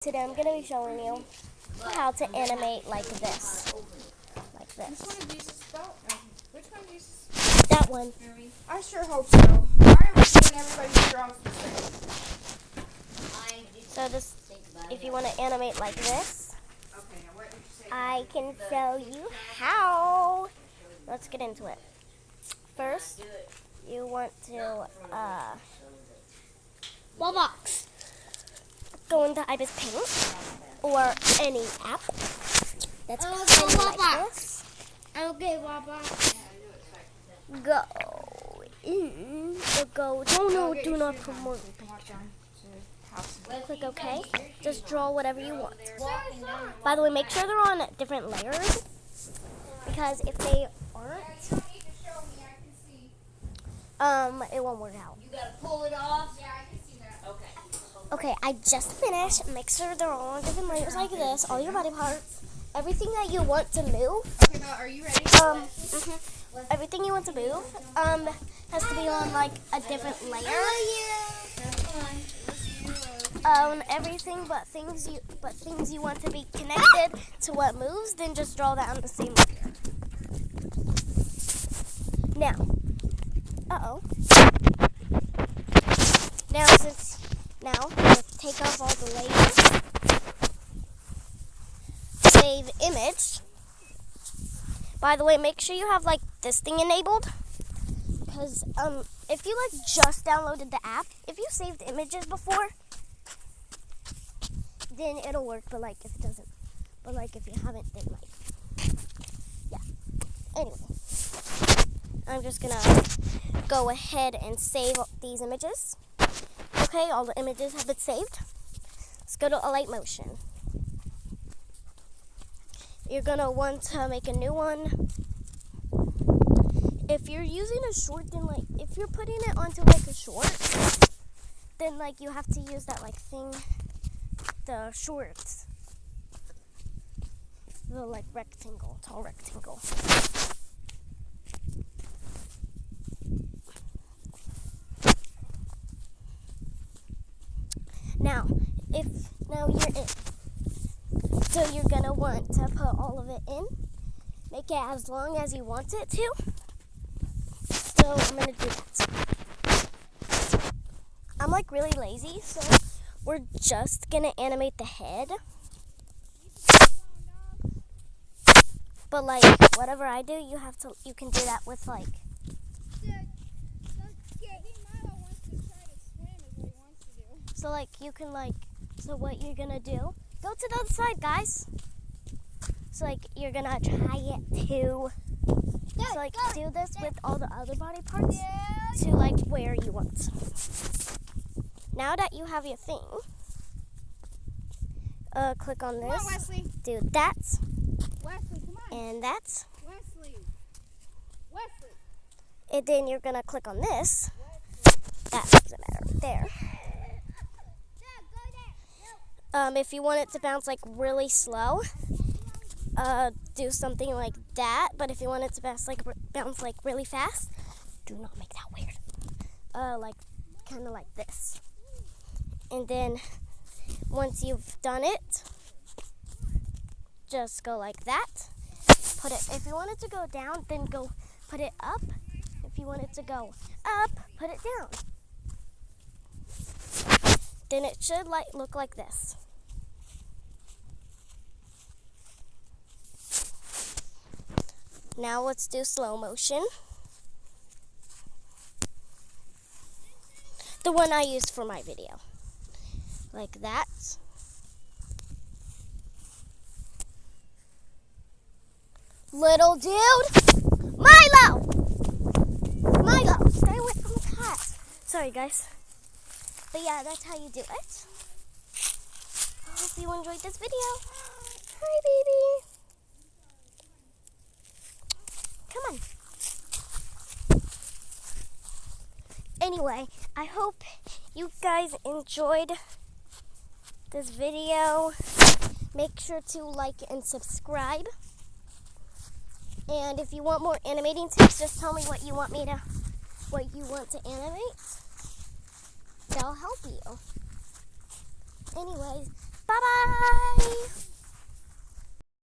Today I'm going to be showing you how to animate like this. Like Which this. one of these is spelled? Which one of these is That one. I sure hope so. Why are we doing everybody's drawings the same? So this, if you want to animate like this, Okay, now what did you say? I can show you how. Let's get into it. First, you want to Roblox. Go into Ibis Paint or any app that's kind of like this. Okay, Roblox. Go in or go. No, do not promote. Click OK. Just draw whatever you want. By the way, make sure they're on different layers because if they aren't, it won't work out. You gotta pull it off. Yeah, I can see that. Okay. Okay, I just finished. Make sure they're all on different layers like this. All your body parts, everything that you want to move. Okay, Mel, are you ready? Everything you want to move, has to be on like a different layer. Everything but things you want to be connected to what moves, then just draw that on the same layer. Now, Now take off all the layers. Save image. By the way, make sure you have like this thing enabled, because if you like just downloaded the app, if you saved images before, then it'll work. But like if it doesn't, but like if you haven't, then like yeah. Anyway, I'm just gonna go ahead and save these images. Okay, all the images have been saved. Let's go to Alight Motion. You're gonna want to make a new one. If you're using a short, then like if you're putting it onto like a short, then like you have to use that like thing, the shorts, the like rectangle, tall rectangle. Now you're in. So you're gonna want to put all of it in. Make it as long as you want it to. So I'm gonna do that. I'm like really lazy, so we're just gonna animate the head. But like whatever I do, you can do that with like. So like you can like, so what you're gonna do, go to the other side, guys. So like you're gonna try it to, so like do this with all the other body parts to like where you want. Now that you have your thing, click on this, do that, and that, and then you're gonna click on this, that doesn't matter, there. If you want it to bounce like really slow, do something like that. But if you want it to bounce like really fast, do not make that weird. Like kind of like this. And then once you've done it, just go like that. Put it. If you want it to go down, then go put it up. If you want it to go up, put it down. Then it should look like this. Now let's do slow motion. The one I used for my video. Like that. Little dude! Milo! Milo, stay away from the cat. Sorry guys. But yeah, that's how you do it. I hope you enjoyed this video. Hi, baby. Come on. Anyway, I hope you guys enjoyed this video. Make sure to like and subscribe. And if you want more animating tips, just tell me what you want to animate. That'll help you. Anyways, bye-bye.